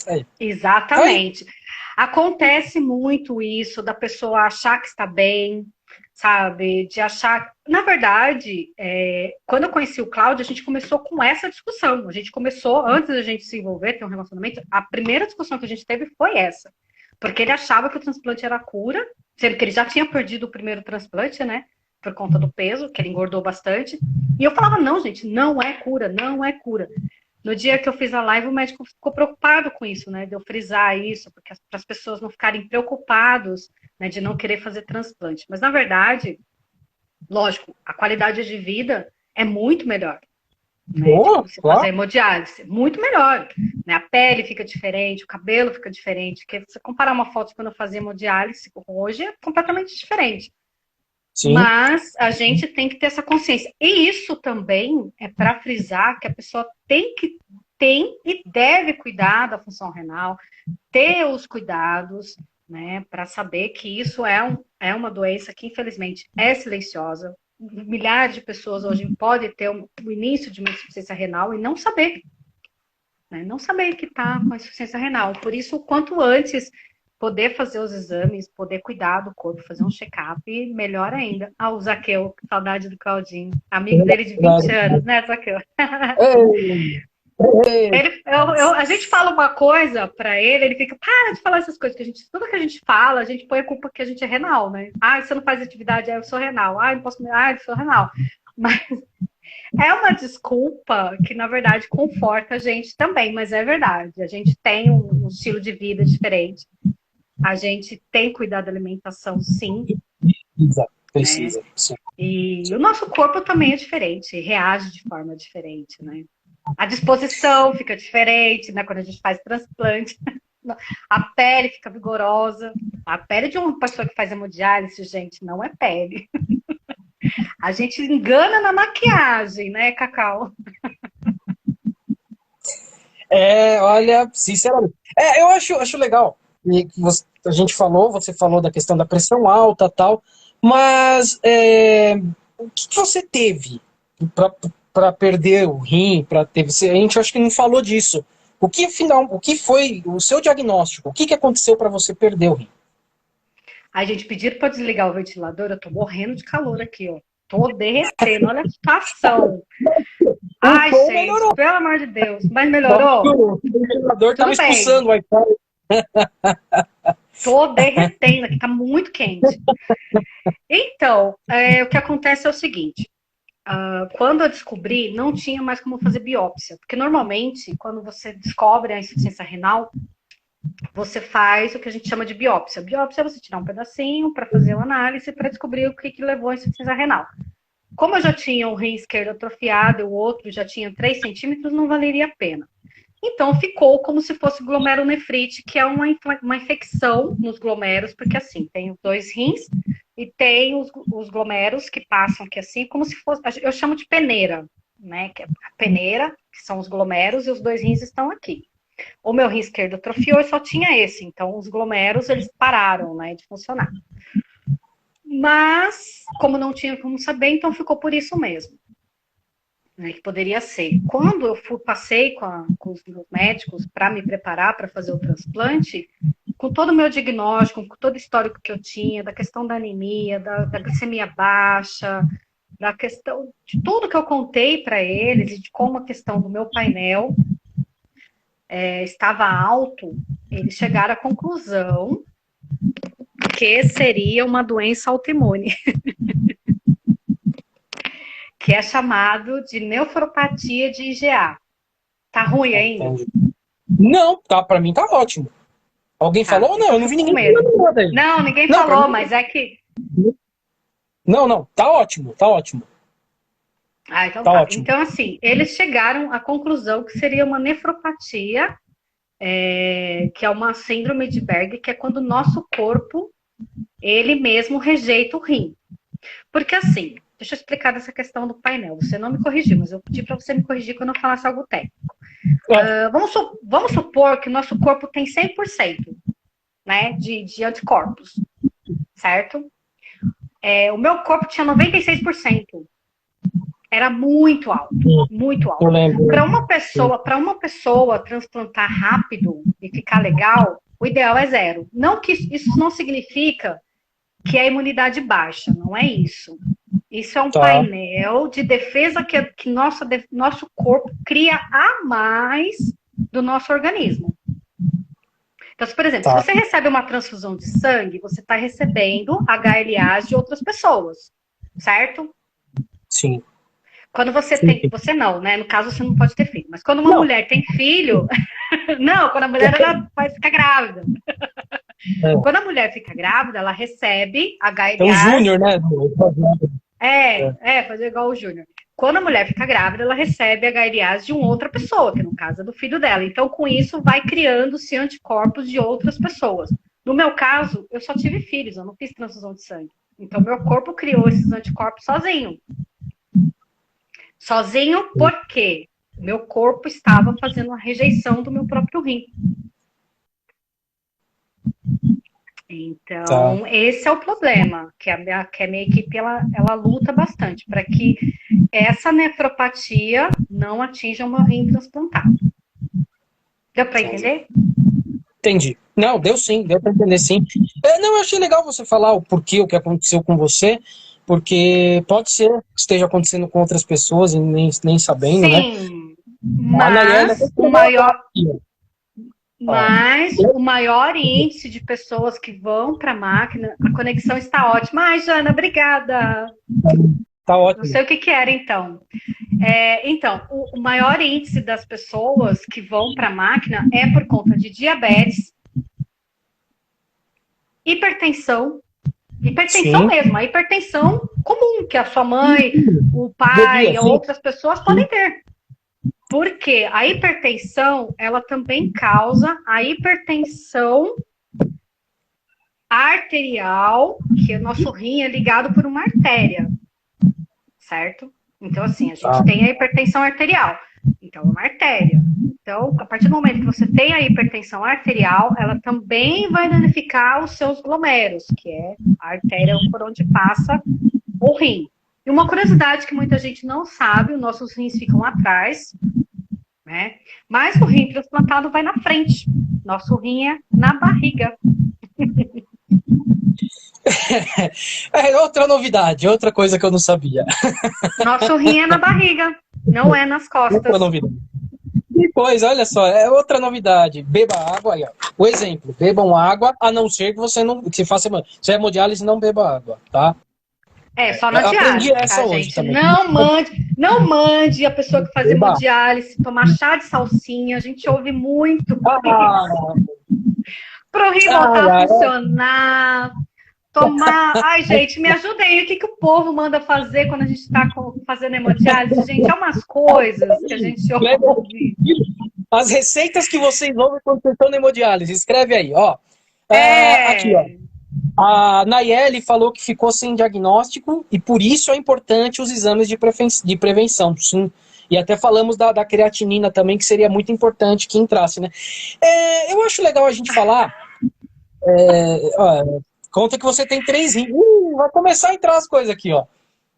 Aí. Tá aí. Exatamente. Acontece muito isso da pessoa achar que está bem, sabe? De achar. Na verdade, quando eu conheci o Cláudio, a gente começou com essa discussão. A gente começou, antes da gente se envolver, ter um relacionamento, a primeira discussão que a gente teve foi essa. Porque ele achava que o transplante era cura, sendo que ele já tinha perdido o primeiro transplante, né? Por conta do peso, que ele engordou bastante. E eu falava, não, gente, não é cura, não é cura. No dia que eu fiz a live, o médico ficou preocupado com isso, né? De eu frisar isso, porque para as pessoas não ficarem preocupados, né, de não querer fazer transplante. Mas, na verdade, lógico, a qualidade de vida é muito melhor, né? Boa, De você claro. fazer hemodiálise, muito melhor. Né? A pele fica diferente, o cabelo fica diferente. Porque se você comparar uma foto de quando eu fazia hemodiálise hoje, é completamente diferente. Sim. Mas a gente tem que ter essa consciência. E isso também é para frisar que a pessoa tem e deve cuidar da função renal, ter os cuidados, né, para saber que isso é uma doença que, infelizmente, é silenciosa. Milhares de pessoas hoje podem ter o início de uma insuficiência renal e não saber, né? Não saber que está com insuficiência renal. Por isso, o quanto antes poder fazer os exames, poder cuidar do corpo, fazer um check-up, melhor ainda. Ah, o Zaqueu, saudade do Claudinho. Amigo dele de 20 anos, né, Zaqueu? Ei, ei. A gente fala uma coisa pra ele, ele fica, para de falar essas coisas, que tudo que a gente fala, a gente põe a culpa que a gente é renal, né? Ah, você não faz atividade, eu sou renal. Ah, eu não posso comer, eu sou renal. Mas é uma desculpa que, na verdade, conforta a gente também, mas é verdade. A gente tem um estilo de vida diferente. A gente tem que cuidar da alimentação, sim. Precisa, sim. E o nosso corpo também é diferente, reage de forma diferente, né? A disposição fica diferente, né? Quando a gente faz transplante. A pele fica vigorosa. A pele de uma pessoa que faz hemodiálise, gente, não é pele. A gente engana na maquiagem, né, Cacau? Olha, sinceramente. Eu acho legal. E a gente falou, você falou da questão da pressão alta e tal, mas o que você teve para perder o rim, para ter. A gente acho que não falou disso. O que foi o seu diagnóstico? O que aconteceu para você perder o rim? A gente pediram para desligar o ventilador, eu tô morrendo de calor aqui, ó. Tô derretendo, olha a situação. Ai, Então gente, melhorou. pelo amor de Deus. Mas melhorou? O ventilador estava Tudo bem. expulsando o Wi-Fi. Tô derretendo aqui, tá muito quente. Então, o que acontece é o seguinte. Quando eu descobri, não tinha mais como fazer biópsia. Porque normalmente, quando você descobre a insuficiência renal, você faz o que a gente chama de biópsia. Biópsia é você tirar um pedacinho para fazer uma análise para descobrir o que levou à insuficiência renal. Como eu já tinha o rim esquerdo atrofiado e o outro já tinha 3 centímetros, não valeria a pena. Então ficou como se fosse glomerulonefrite, que é uma infecção nos glomérulos, porque assim, tem os 2 rins e tem os glomérulos que passam aqui assim, como se fosse, eu chamo de peneira, né? Que é a peneira, que são os glomérulos, e os 2 rins estão aqui. O meu rim esquerdo atrofiou e só tinha esse, então os glomérulos eles pararam, né, de funcionar. Mas, como não tinha como saber, então ficou por isso mesmo. Né, que poderia ser. Quando eu passei com os meus médicos para me preparar para fazer o transplante, com todo o meu diagnóstico, com todo o histórico que eu tinha, da questão da anemia, da glicemia baixa, da questão de tudo que eu contei para eles e de como a questão do meu painel estava alto, eles chegaram à conclusão que seria uma doença autoimune. Que é chamado de nefropatia de IgA. Tá ruim ainda? Entendi. Não, tá, para mim tá ótimo. Alguém falou ou não? Então Eu não vi fico com ninguém medo. falando nada aí. Não, ninguém Não, falou, mim... mas é que... Não, tá ótimo, tá ótimo. Então Tá tá. ótimo. Então, assim, eles chegaram à conclusão que seria uma nefropatia, que é uma síndrome de Berg, que é quando o nosso corpo, ele mesmo rejeita o rim. Porque assim, deixa eu explicar dessa questão do painel. Você não me corrigiu, mas eu pedi para você me corrigir quando eu falasse algo técnico. Vamos supor que o nosso corpo tem 100%. né, de anticorpos, certo? O meu corpo tinha 96%. Era muito alto, muito Eu alto. lembro. Para uma pessoa transplantar rápido e ficar legal, o ideal é 0. Não que isso não significa que é a imunidade baixa, não é isso. Isso é um painel de defesa que nosso corpo cria a mais do nosso organismo. Então, por exemplo, se você recebe uma transfusão de sangue, você está recebendo HLAs de outras pessoas, certo? Sim. Quando você tem. Você não, né? No caso, você não pode ter filho. Mas quando uma mulher tem filho. Não, quando a mulher ela vai ficar grávida. Quando a mulher fica grávida, ela recebe HLAs. É o Júnior, né? Fazer igual o Júnior. Quando a mulher fica grávida, ela recebe HLAs de uma outra pessoa, que no caso é do filho dela. Então, com isso, vai criando-se anticorpos de outras pessoas. No meu caso, eu só tive filhos, eu não fiz transfusão de sangue. Então, meu corpo criou esses anticorpos sozinho. Sozinho porque meu corpo estava fazendo uma rejeição do meu próprio rim. Então, esse é o problema, que a minha equipe ela luta bastante para que essa nefropatia não atinja o meu rim transplantado. Deu para entender? Entendi. Não, deu sim, deu para entender sim. Não, eu achei legal você falar o porquê, o que aconteceu com você, porque pode ser que esteja acontecendo com outras pessoas e nem sabendo, né? Sim, mas o maior índice de pessoas que vão para a máquina, a conexão está ótima. Ai, Jana, obrigada. Tá ótimo. Não sei o que era, então. Então, o maior índice das pessoas que vão para a máquina é por conta de diabetes, hipertensão mesmo, a hipertensão comum, que a sua mãe, o pai, outras pessoas podem ter. Porque a hipertensão, ela também causa a hipertensão arterial, que o nosso rim é ligado por uma artéria, certo? Então, assim, a gente tem a hipertensão arterial. Então, é uma artéria. Então, a partir do momento que você tem a hipertensão arterial, ela também vai danificar os seus glomérulos, que é a artéria por onde passa o rim. E uma curiosidade que muita gente não sabe, os nossos rins ficam atrás, né? Mas o rim transplantado vai na frente. Nosso rim é na barriga. Outra novidade, outra coisa que eu não sabia. Nosso rim é na barriga, não é nas costas. Outra novidade. Depois, olha só, é outra novidade. Beba água aí, ó. O exemplo, bebam água, a não ser que você não. Que faça. Se é hemodiálise, não beba água, tá? Só na diálise. Aprendi essa tá, hoje gente? também. Não mande a pessoa que faz hemodiálise tomar chá de salsinha. A gente ouve muito pro rim voltar a funcionar. Tomar. Ai, gente, me ajuda aí. O que o povo manda fazer quando a gente está fazendo hemodiálise? Gente, é umas coisas que a gente ouve. As receitas que vocês ouvem quando vocês estão na hemodiálise. Escreve aí, ó. Aqui, ó. A Nayeli falou que ficou sem diagnóstico e por isso é importante os exames de prevenção, sim. E até falamos da creatinina também, que seria muito importante que entrasse, né? Eu acho legal a gente falar. Conta que você tem 3 rins. Vai começar a entrar as coisas aqui, ó.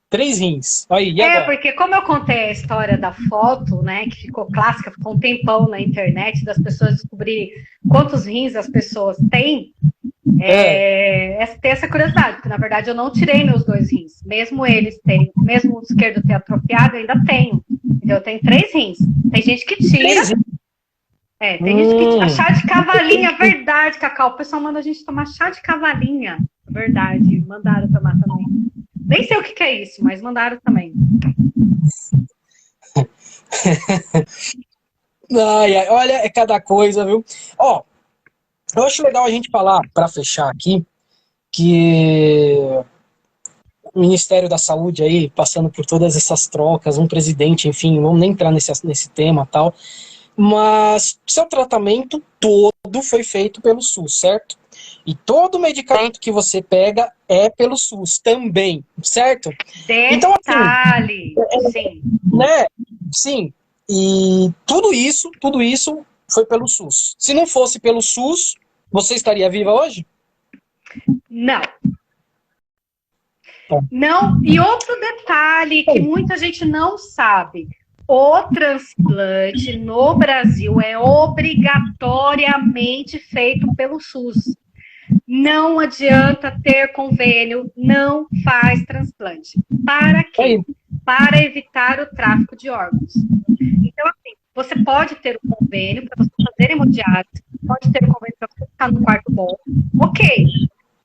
3 rins. Aí, porque como eu contei a história da foto, né, que ficou clássica, ficou um tempão na internet, das pessoas descobrirem quantos rins as pessoas têm, tem essa curiosidade, porque na verdade eu não tirei meus 2 rins. Mesmo mesmo o esquerdo ter atrofiado, eu ainda tenho. Então, eu tenho 3 rins. Tem gente que tira. Tem gente que tira. Chá de cavalinha, verdade, Cacau. O pessoal manda a gente tomar chá de cavalinha. Verdade, mandaram tomar também. Nem sei o que é isso, mas mandaram também. Olha, é cada coisa, viu? Ó, eu acho legal a gente falar, para fechar aqui, que o Ministério da Saúde aí, passando por todas essas trocas, um presidente, enfim, vamos nem entrar nesse tema e tal, mas seu tratamento todo foi feito pelo SUS, certo? E todo medicamento que você pega é pelo SUS também, certo? Detalhe, então, assim, sim. Né? Sim. E tudo isso foi pelo SUS. Se não fosse pelo SUS, Você estaria viva hoje? Não. Tá. Não. E outro detalhe que muita gente não sabe. O transplante no Brasil é obrigatoriamente feito pelo SUS. Não adianta ter convênio, não faz transplante. Para quê? Para evitar o tráfico de órgãos. Então, assim, você pode ter um convênio para você fazer hemodiálise, pode ter um convênio para você ficar no quarto bom, ok.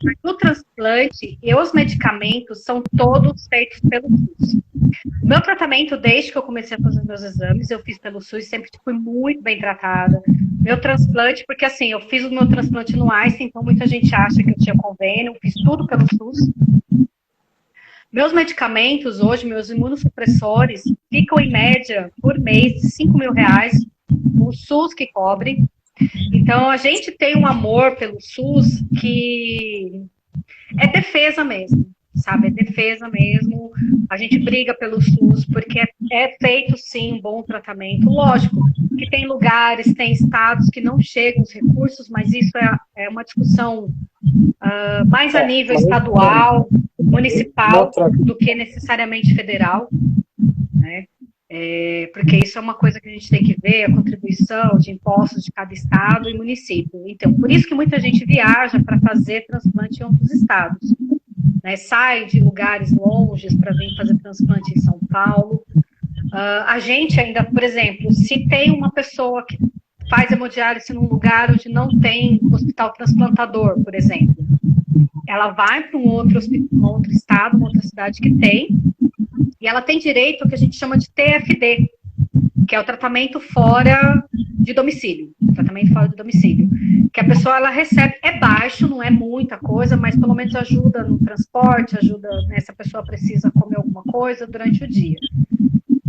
Mas o transplante e os medicamentos são todos feitos pelo SUS. O meu tratamento, desde que eu comecei a fazer meus exames, eu fiz pelo SUS, sempre fui muito bem tratada. Meu transplante, porque assim, eu fiz o meu transplante no Einstein, então muita gente acha que eu tinha convênio, fiz tudo pelo SUS. Meus medicamentos hoje, meus imunossupressores, ficam em média, por mês, de R$ 5.000, o SUS que cobre. Então, a gente tem um amor pelo SUS que é defesa mesmo, sabe? É defesa mesmo. A gente briga pelo SUS porque é feito, sim, um bom tratamento. Lógico que tem lugares, tem estados que não chegam os recursos, mas isso é uma discussão mais a nível estadual, municipal, do que necessariamente federal, né? Porque isso é uma coisa que a gente tem que ver, a contribuição de impostos de cada estado e município. Então, por isso que muita gente viaja para fazer transplante em outros estados, né? Sai de lugares longes para vir fazer transplante em São Paulo. A gente ainda, por exemplo, se tem uma pessoa que faz hemodiálise num lugar onde não tem hospital transplantador, por exemplo, ela vai para um outro estado, uma outra cidade que tem, e ela tem direito ao que a gente chama de TFD, que é o tratamento fora de domicílio. Tratamento fora de domicílio. Que a pessoa, ela recebe, é baixo, não é muita coisa, mas pelo menos ajuda no transporte, ajuda, né, se a pessoa precisa comer alguma coisa durante o dia.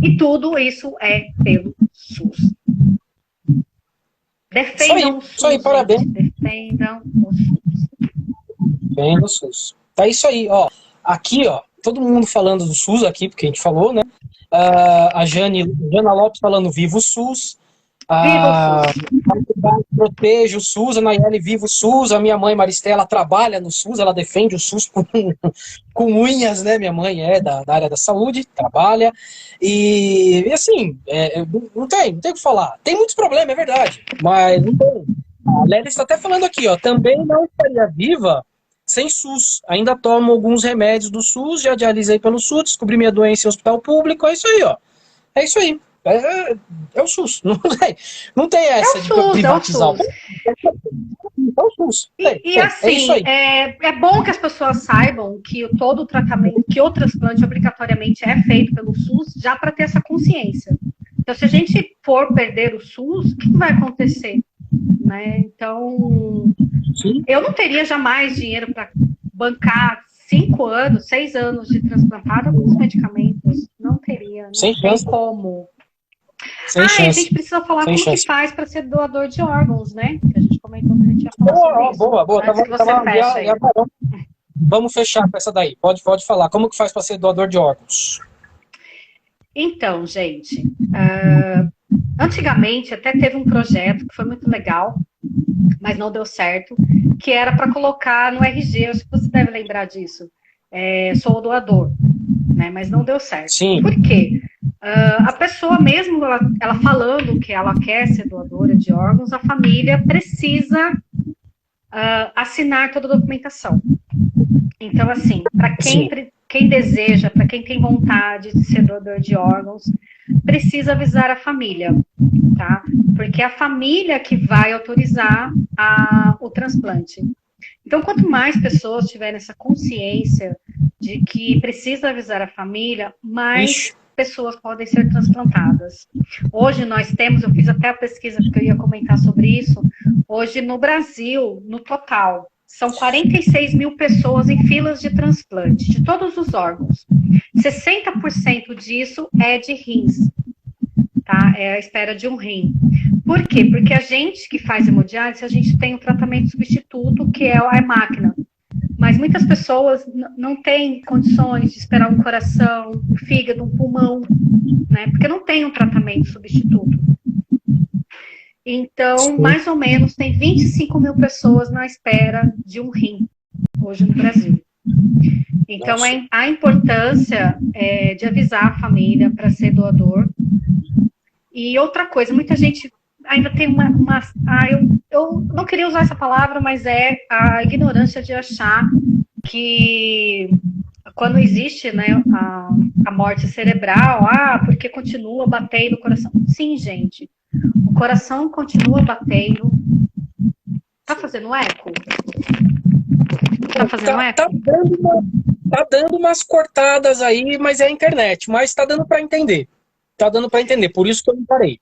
E tudo isso é pelo SUS. Defendam o SUS. Isso aí, parabéns. Defendam o SUS. Bem do SUS. Tá isso aí, ó. Aqui, ó, todo mundo falando do SUS aqui, porque a gente falou, né? A Jana Lopes falando viva o SUS. Viva o SUS. Proteja o SUS, a Nayeli viva o SUS, a minha mãe Maristela trabalha no SUS, ela defende o SUS com unhas, né? Minha mãe é da área da saúde, trabalha, e assim, não tem o que falar. Tem muitos problemas, é verdade, mas não tem. A Lélia está até falando aqui, ó, também não estaria viva sem SUS. Ainda tomo alguns remédios do SUS, já dialisei pelo SUS, descobri minha doença em hospital público, é isso aí, ó. É isso aí. É o SUS. Não tem essa de privatizar. É o SUS. Assim, é bom que as pessoas saibam que todo o tratamento, que o transplante obrigatoriamente é feito pelo SUS, já para ter essa consciência. Então, se a gente for perder o SUS, o que vai acontecer? Né? Então, sim, eu não teria jamais dinheiro para bancar 5 anos, 6 anos de transplantado com os medicamentos. Não teria, não tem como. Sem chance. A gente precisa falar como que faz para ser doador de órgãos, né? Que a gente comentou que a gente ia falar sobre isso. Boa. Vamos fechar com essa daí. Pode falar. Como que faz para ser doador de órgãos? Então, gente, antigamente até teve um projeto que foi muito legal, mas não deu certo, que era para colocar no RG, acho que você deve lembrar disso. Sou doador, né? Mas não deu certo. Sim. Por quê? A pessoa mesmo, ela falando que ela quer ser doadora de órgãos, a família precisa assinar toda a documentação. Então, assim, para quem deseja, para quem tem vontade de ser doador de órgãos, precisa avisar a família, tá? Porque é a família que vai autorizar o transplante. Então, quanto mais pessoas tiverem essa consciência de que precisa avisar a família, mais pessoas podem ser transplantadas. Hoje nós temos, eu fiz até a pesquisa porque eu ia comentar sobre isso, hoje no Brasil, no total, são 46 mil pessoas em filas de transplante, de todos os órgãos. 60% disso é de rins, tá? É a espera de um rim. Por quê? Porque a gente que faz hemodiálise, a gente tem o tratamento substituto, que é a máquina. Mas muitas pessoas não têm condições de esperar um coração, um fígado, um pulmão, né? Porque não tem um tratamento substituto. Então, Sim. mais ou menos, tem 25 mil pessoas na espera de um rim hoje no Brasil. Então, Nossa. a importância de avisar a família para ser doador. E outra coisa, muita gente ainda tem eu não queria usar essa palavra, mas é a ignorância de achar que quando existe, né, a morte cerebral, porque continua batendo o coração. Sim, gente, o coração continua batendo. Tá fazendo eco? Tá fazendo Tá eco? tá dando umas cortadas aí, mas é a internet. Mas tá dando para entender. Tá dando para entender, por isso que eu não parei.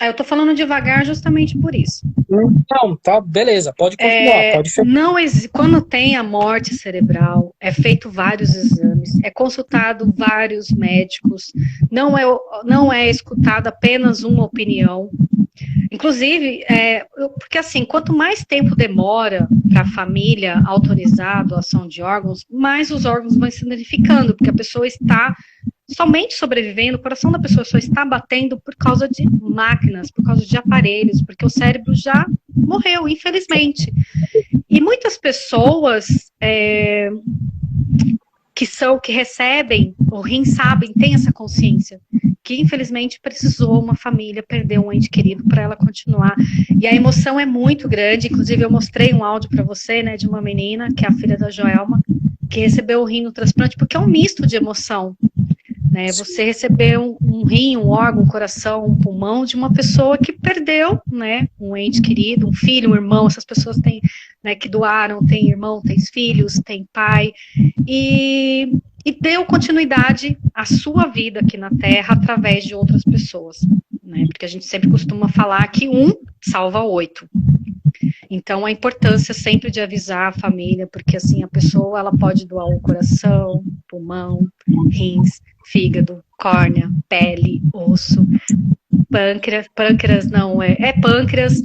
Eu tô falando devagar justamente por isso. Não, tá, beleza, pode continuar, pode fechar. Quando tem a morte cerebral, é feito vários exames, é consultado vários médicos, não é escutada apenas uma opinião. Inclusive, porque assim, quanto mais tempo demora para a família autorizar a doação de órgãos, mais os órgãos vão se danificando, porque a pessoa está somente sobrevivendo, o coração da pessoa só está batendo por causa de máquinas, por causa de aparelhos, porque o cérebro já morreu, infelizmente. E muitas pessoas que recebem o rim sabem, têm essa consciência, que infelizmente precisou uma família perder um ente querido para ela continuar. E a emoção é muito grande, inclusive eu mostrei um áudio para você, né, de uma menina, que é a filha da Joelma, que recebeu o rim no transplante, porque é um misto de emoção. Né, você receber um rim, um órgão, um coração, um pulmão de uma pessoa que perdeu, né, um ente querido, um filho, um irmão, essas pessoas têm, né, que doaram, tem irmão, tem filhos, tem pai, e deu continuidade à sua vida aqui na Terra através de outras pessoas, né, porque a gente sempre costuma falar que um salva 8. Então, a importância sempre de avisar a família, porque assim, a pessoa ela pode doar o coração, pulmão, rins, fígado, córnea, pele, osso, pâncreas não, é pâncreas,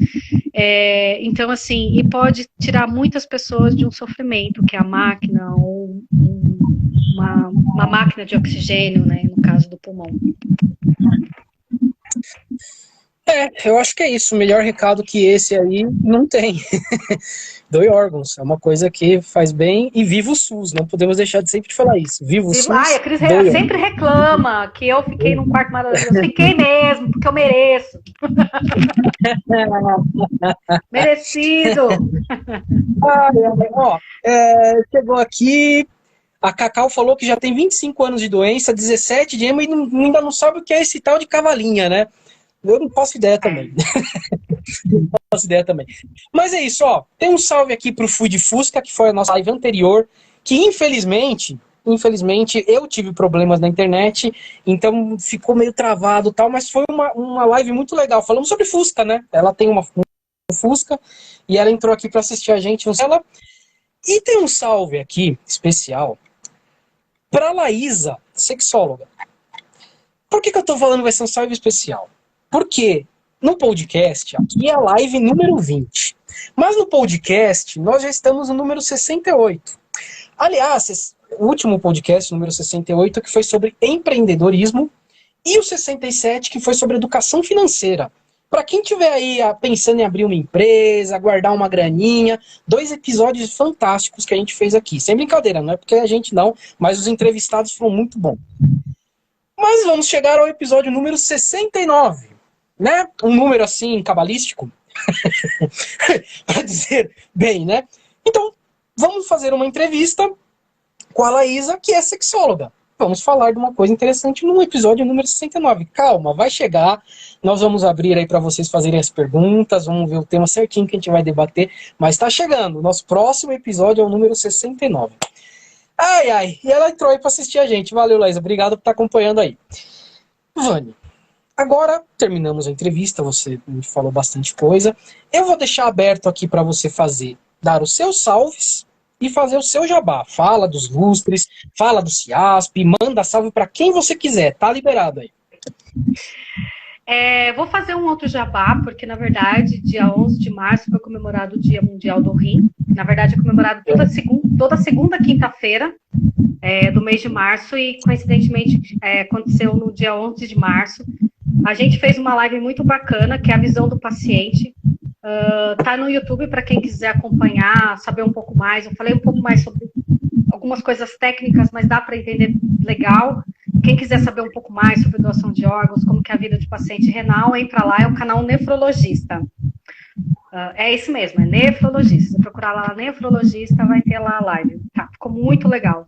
então assim, e pode tirar muitas pessoas de um sofrimento, que é a máquina, ou uma máquina de oxigênio, né, no caso do pulmão. Eu acho que é isso. O melhor recado que esse aí não tem. Doe órgãos. É uma coisa que faz bem. E viva o SUS. Não podemos deixar de sempre falar isso. Viva o SUS. A Cris Doe sempre reclama que eu fiquei num quarto maravilhoso. Eu fiquei mesmo, porque eu mereço. Merecido. Ó, chegou aqui. A Cacau falou que já tem 25 anos de doença, 17 de ema e ainda não sabe o que é esse tal de cavalinha, né? Eu não faço ideia também. Não faço ideia também. Mas é isso, ó. Tem um salve aqui pro Food Fusca, que foi a nossa live anterior, que infelizmente, eu tive problemas na internet, então ficou meio travado e tal, mas foi uma live muito legal. Falamos sobre Fusca, né? Ela tem um Fusca e ela entrou aqui para assistir a gente. E tem um salve aqui, especial, para Laísa, sexóloga. Por que eu tô falando que vai ser um salve especial? Porque no podcast, aqui é a live número 20. Mas no podcast, nós já estamos no número 68. Aliás, o último podcast, número 68, que foi sobre empreendedorismo, e o 67, que foi sobre educação financeira. Para quem tiver aí pensando em abrir uma empresa, guardar uma graninha, 2 episódios fantásticos que a gente fez aqui. Sem brincadeira, não é porque a gente não, mas os entrevistados foram muito bons. Mas vamos chegar ao episódio número 69, né? Um número assim cabalístico, para dizer bem, né? Então, vamos fazer uma entrevista com a Laísa, que é sexóloga. Vamos falar de uma coisa interessante no episódio número 69. Calma, vai chegar. Nós vamos abrir aí para vocês fazerem as perguntas. Vamos ver o tema certinho que a gente vai debater. Mas está chegando. Nosso próximo episódio é o número 69. Ai. E ela entrou aí para assistir a gente. Valeu, Laísa. Obrigado por estar acompanhando aí. Vani, agora terminamos a entrevista. Você me falou bastante coisa. Eu vou deixar aberto aqui para você dar os seus salves e fazer o seu jabá. Fala dos lustres, fala do CIASP, manda salve para quem você quiser, tá liberado aí. Vou fazer um outro jabá, porque na verdade, dia 11 de março foi comemorado o Dia Mundial do Rim. Na verdade, é comemorado toda segunda quinta-feira do mês de março e, coincidentemente, aconteceu no dia 11 de março. A gente fez uma live muito bacana, que é a visão do paciente. Tá no YouTube para quem quiser acompanhar, saber um pouco mais. Eu falei um pouco mais sobre algumas coisas técnicas, mas dá para entender legal. Quem quiser saber um pouco mais sobre doação de órgãos, como que é a vida de paciente renal, entra lá, é o canal Nefrologista. É isso mesmo, é Nefrologista. Se procurar lá Nefrologista, vai ter lá a live. Tá, ficou muito legal.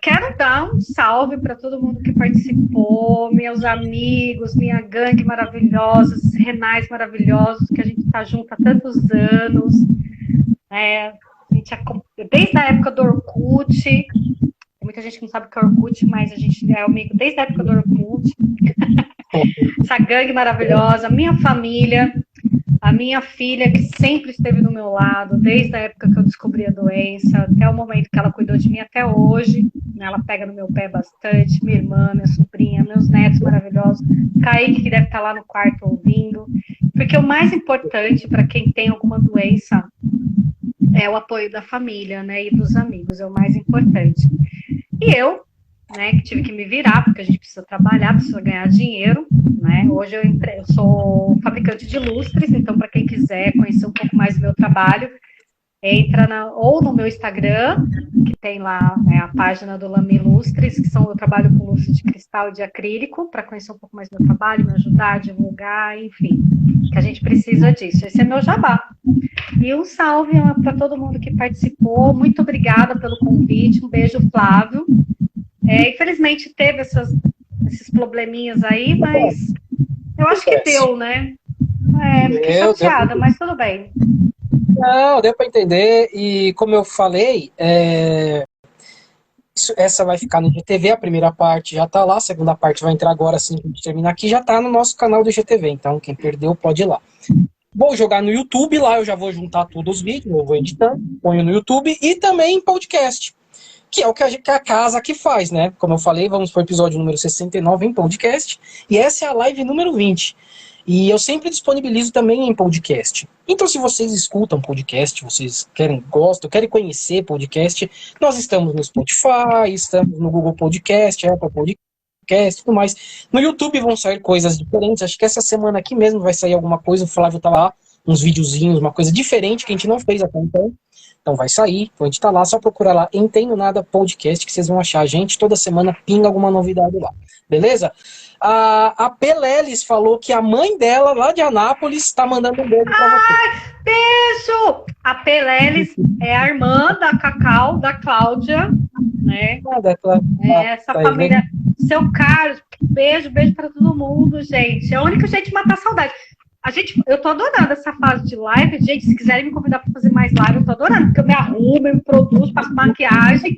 Quero dar um salve para todo mundo que participou, meus amigos, minha gangue maravilhosa, esses renais maravilhosos, que a gente está junto há tantos anos. Desde a época do Orkut, tem muita gente que não sabe o que é Orkut, mas a gente é amigo desde a época do Orkut. Essa gangue maravilhosa, minha família, a minha filha, que sempre esteve do meu lado, desde a época que eu descobri a doença, até o momento que ela cuidou de mim até hoje. Ela pega no meu pé bastante, minha irmã, minha sobrinha, meus netos maravilhosos, Kaique, que deve estar lá no quarto ouvindo. Porque o mais importante para quem tem alguma doença é o apoio da família, né, e dos amigos, é o mais importante. E eu, né, que tive que me virar, porque a gente precisa trabalhar, precisa ganhar dinheiro, né? Hoje eu sou fabricante de lustres, então para quem quiser conhecer um pouco mais do meu trabalho, entra ou no meu Instagram, que tem lá, né, a página do Lami Lustres, que eu trabalho com lustre de cristal e de acrílico, para conhecer um pouco mais do meu trabalho, me ajudar, divulgar, enfim, que a gente precisa disso. Esse é meu jabá. E um salve para todo mundo que participou, muito obrigada pelo convite, um beijo, Flávio. Infelizmente teve esses probleminhas aí, mas eu acho que deu, né? Fiquei chateada, mas tudo bem. Não, deu para entender. E como eu falei, essa vai ficar no IGTV, a primeira parte já está lá, a segunda parte vai entrar agora, assim que a gente terminar aqui, já está no nosso canal do IGTV. Então, quem perdeu pode ir lá. Vou jogar no YouTube, lá eu já vou juntar todos os vídeos, eu vou editando, ponho no YouTube e também em podcast, que é o que a casa aqui faz, né? Como eu falei, vamos para o episódio número 69 em podcast, e essa é a live número 20. E eu sempre disponibilizo também em podcast. Então, se vocês escutam podcast, vocês gostam, querem conhecer podcast, nós estamos no Spotify, estamos no Google Podcast, Apple Podcast, tudo mais. No YouTube vão sair coisas diferentes. Acho que essa semana aqui mesmo vai sair alguma coisa. O Flávio tá lá, uns videozinhos, uma coisa diferente que a gente não fez até então. Então vai sair, então a gente tá lá, só procurar lá Entendo Nada Podcast, que vocês vão achar a gente, toda semana pinga alguma novidade lá, beleza? A Peleles falou que a mãe dela, lá de Anápolis, tá mandando um beijo pra você. Beijo! A Peleles é a irmã da Cacau, da Cláudia, né? Essa família, seu Carlos, beijo para todo mundo, gente. É o único jeito de matar a saudade. Eu tô adorando essa fase de live. Gente, se quiserem me convidar para fazer mais live, eu tô adorando, porque eu me arrumo, eu me produzo, faço maquiagem.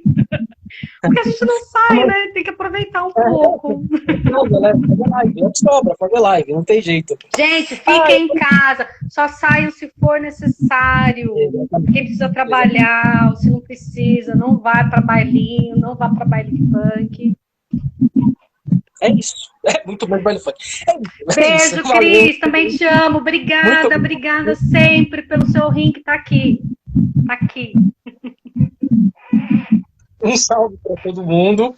Porque a gente não sai, né? Tem que aproveitar um pouco. Fazer live, não sobra, fazer live, não tem jeito. Gente, fiquem em casa, só saiam se for necessário. Quem precisa trabalhar, ou se não precisa, não vá para bailinho, não vá para baile funk. É isso. É muito bom baile funk. Beijo, isso. Cris, também te amo. Obrigada, obrigada sempre pelo seu rim que tá aqui. Tá aqui. Um salve para todo mundo.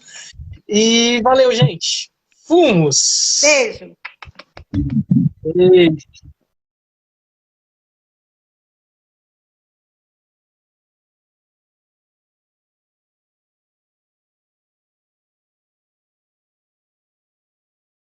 E valeu, gente. Fomos. Beijo. Beijo.